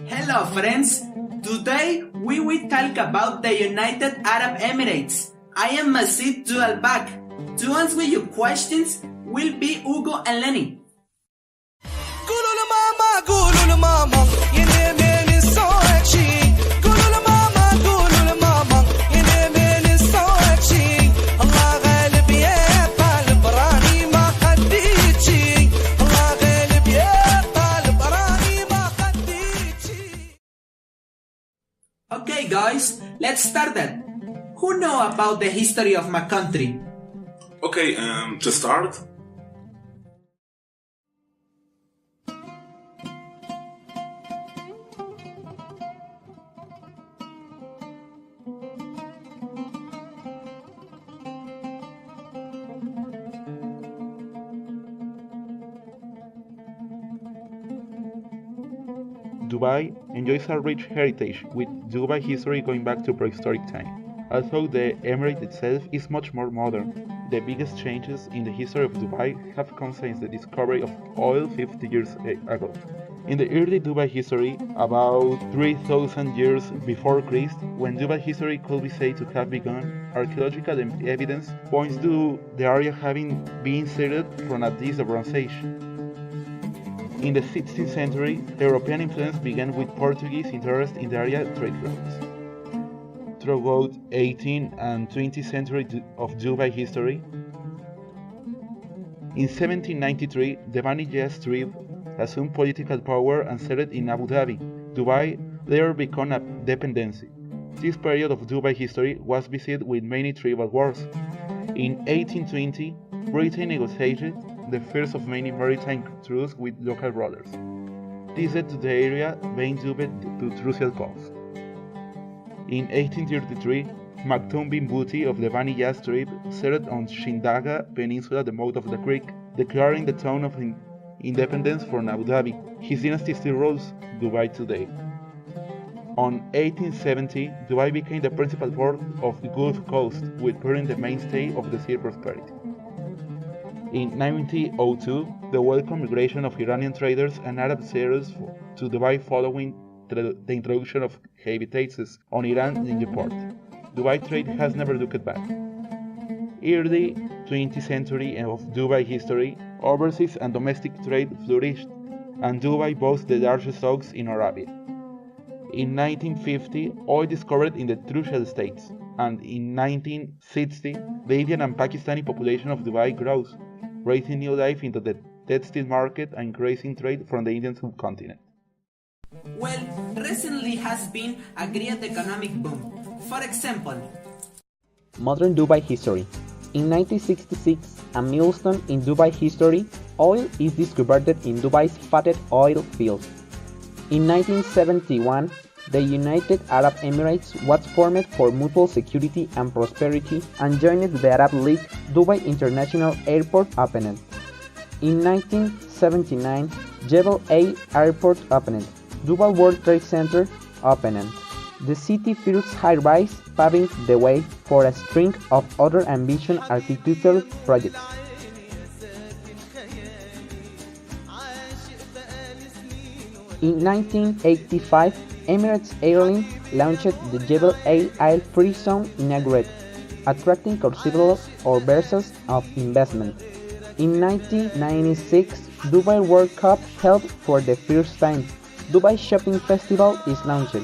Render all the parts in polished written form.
Hello friends, today we will talk about the United Arab Emirates. I am Masid Dualbak. To answer your questions will be Hugo and Lenny. Okay guys, let's start that. Who know about the history of my country? Okay, to start, Dubai enjoys a rich heritage, with Dubai history going back to prehistoric time. Although the Emirate itself is much more modern, the biggest changes in the history of Dubai have come since the discovery of oil 50 years ago. In the early Dubai history, about 3000 years before Christ, when Dubai history could be said to have begun, archaeological evidence points to the area having been settled from at least the Bronze Age. In the 16th century, European influence began with Portuguese interest in the area trade routes. Throughout 18th and 20th century of Dubai history, in 1793, the Bani Yas tribe assumed political power and settled in Abu Dhabi. Dubai later became a dependency. This period of Dubai history was beset with many tribal wars. In 1820, Britain negotiated the first of many maritime truces with local rulers. This led to the area being dubbed to Trucial Gulf. In 1833, Maktoum bin Bhutto of the Bani Yas tribe settled on Shindaga Peninsula the mouth of the creek, declaring the town of independence from Abu Dhabi. His dynasty still rules Dubai today. On 1870, Dubai became the principal port of the Gulf Coast, with being the mainstay of the sea prosperity. In 1902, the welcome migration of Iranian traders and Arab settlers to Dubai following the introduction of heavy taxes on Iran in the port. Dubai trade has never looked back. Early 20th century of Dubai history, overseas and domestic trade flourished, and Dubai boasts the largest stocks in Arabia. In 1950, oil discovered in the Trucial States, and in 1960, the Indian and Pakistani population of Dubai grows, raising new life into the textile market and increasing trade from the Indian subcontinent. Well, recently has been a great economic boom. For example, Modern Dubai history. In 1966, a milestone in Dubai history, oil is discovered in Dubai's Fateh oil field. In 1971, the United Arab Emirates was formed for mutual security and prosperity and joined the Arab League. Dubai International Airport opened. In 1979, Jebel A Airport opened. Dubai World Trade Center opened. The city first high-rise, paving the way for a string of other ambitious architectural projects. In 1985, Emirates Airlines launched the Jebel A Air Free Zone inaugurated, attracting considerable bursts of investment. In 1996, Dubai World Cup held for the first time. Dubai Shopping Festival is launched.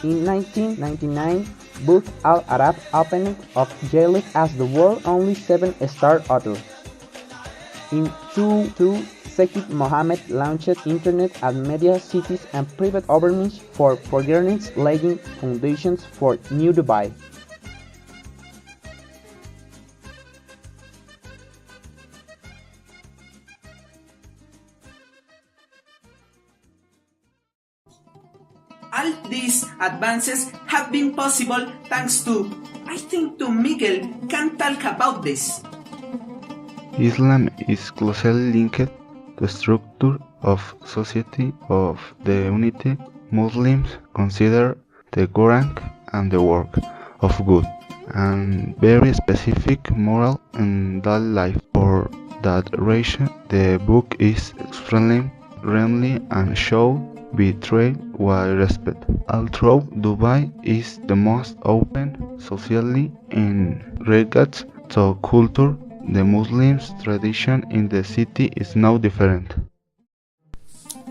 In 1999, Burj Al Arab opened of Jalek as the world's only 7-star hotel. In 2002, Sheikh Mohammed launched internet and media cities and private governments for governance, laying foundations for New Dubai. all these advances have been possible thanks to, I think Miguel can talk about this. Islam is closely linked to the structure of society of the unity. Muslims consider the Quran and the work of God and very specific moral and daily life. For that reason, the book is extremely friendly and show be treated with respect. Although Dubai is the most open socially in regards to culture, the Muslims' tradition in the city is no different.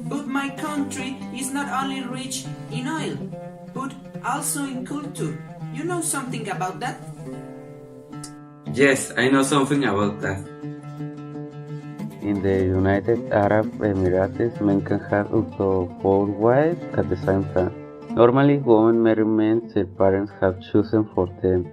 But my country is not only rich in oil, but also in culture. You know something about that? Yes, I know something about that. In the United Arab Emirates, men can have up to 4 wives at the same time. Normally, women marry men their parents have chosen for them.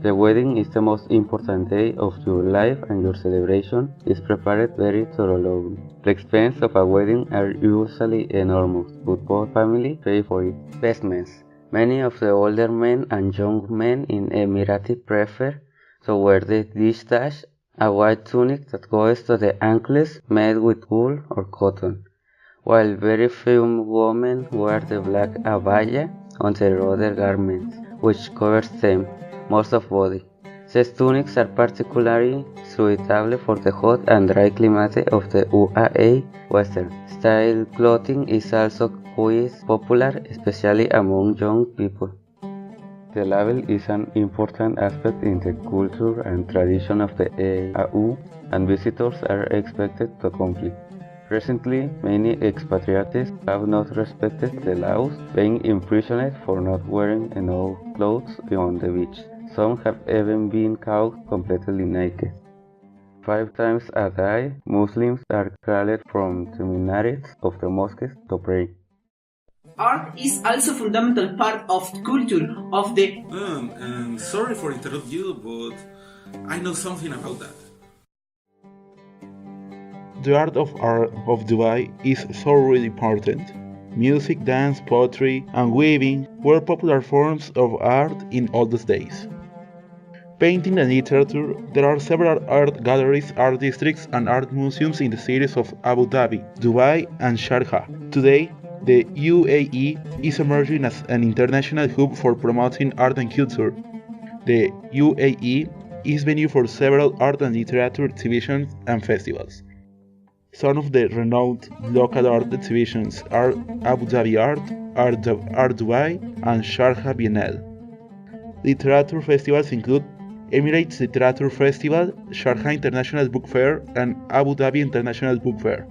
The wedding is the most important day of your life and your celebration is prepared very thoroughly. The expense of a wedding are usually enormous, but both families pay for it. Vestments. Many of the older men and young men in Emirati prefer to wear the distache, a white tunic that goes to the ankles made with wool or cotton, while very few women wear the black abaya on their other garments, which covers them most of body. These tunics are particularly suitable for the hot and dry climate of the UAE Western. Style clothing is also quite popular, especially among young people. The label is an important aspect in the culture and tradition of the AU, and visitors are expected to comply. Recently, many expatriates have not respected the laws, being imprisoned for not wearing enough clothes on the beach. Some have even been caught completely naked. 5 times a day, Muslims are called from the minarets of the mosques to pray. Art is also a fundamental part of the culture of the Sorry for interrupting you, but I know something about that. The art of Dubai is so really important. Music, dance, poetry, and weaving were popular forms of art in all those days. Painting and literature, there are several art galleries, art districts, and art museums in the cities of Abu Dhabi, Dubai, and Sharjah. Today, the UAE is emerging as an international hub for promoting art and culture. The UAE is venue for several art and literature exhibitions and festivals. Some of the renowned local art exhibitions are Abu Dhabi Art Dubai, and Sharjah Biennale. Literature festivals include Emirates Literature Festival, Sharjah International Book Fair, and Abu Dhabi International Book Fair.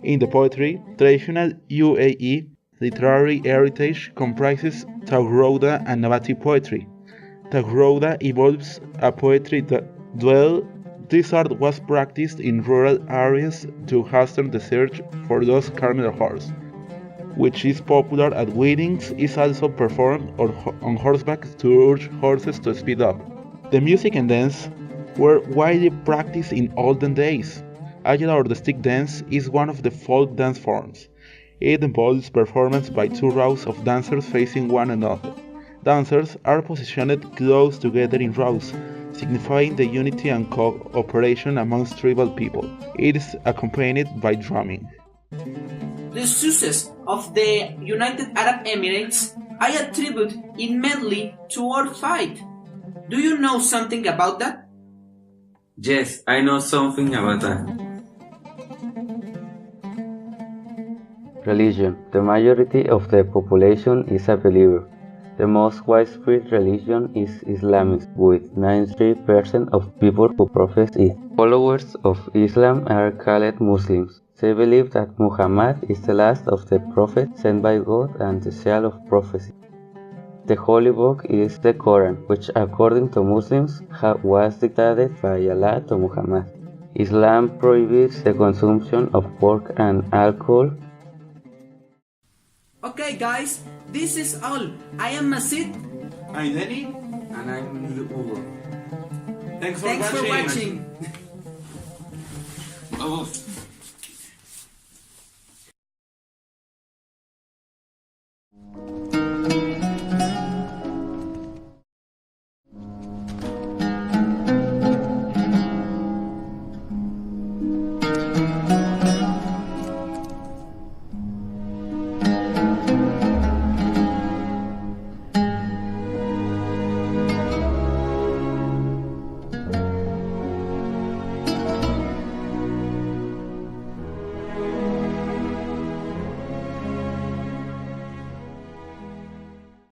In the poetry, traditional UAE literary heritage comprises Taghrouda and Nabati poetry. Taghrouda involves a poetry duel. This art was practiced in rural areas to hasten the search for those carnal horse, which is popular at weddings, is also performed on horseback to urge horses to speed up. The music and dance were widely practiced in olden days. Agile or the stick dance is one of the folk dance forms. It involves performance by 2 rows of dancers facing one another. Dancers are positioned close together in rows, signifying the unity and cooperation amongst tribal people. It is accompanied by drumming. The success of the United Arab Emirates I attribute it mainly to our fight. Do you know something about that? Yes, I know something about that. Religion. The majority of the population is a believer. The most widespread religion is Islamic, with 93% of people who profess it. Followers of Islam are called Muslims. They believe that Muhammad is the last of the prophets sent by God and the seal of prophecy. The holy book is the Quran, which according to Muslims was dictated by Allah to Muhammad. Islam prohibits the consumption of pork and alcohol. Okay guys, this is all. I am Masid. I'm Danny. And I'm Hugo. Thanks Thanks for watching. Vamos.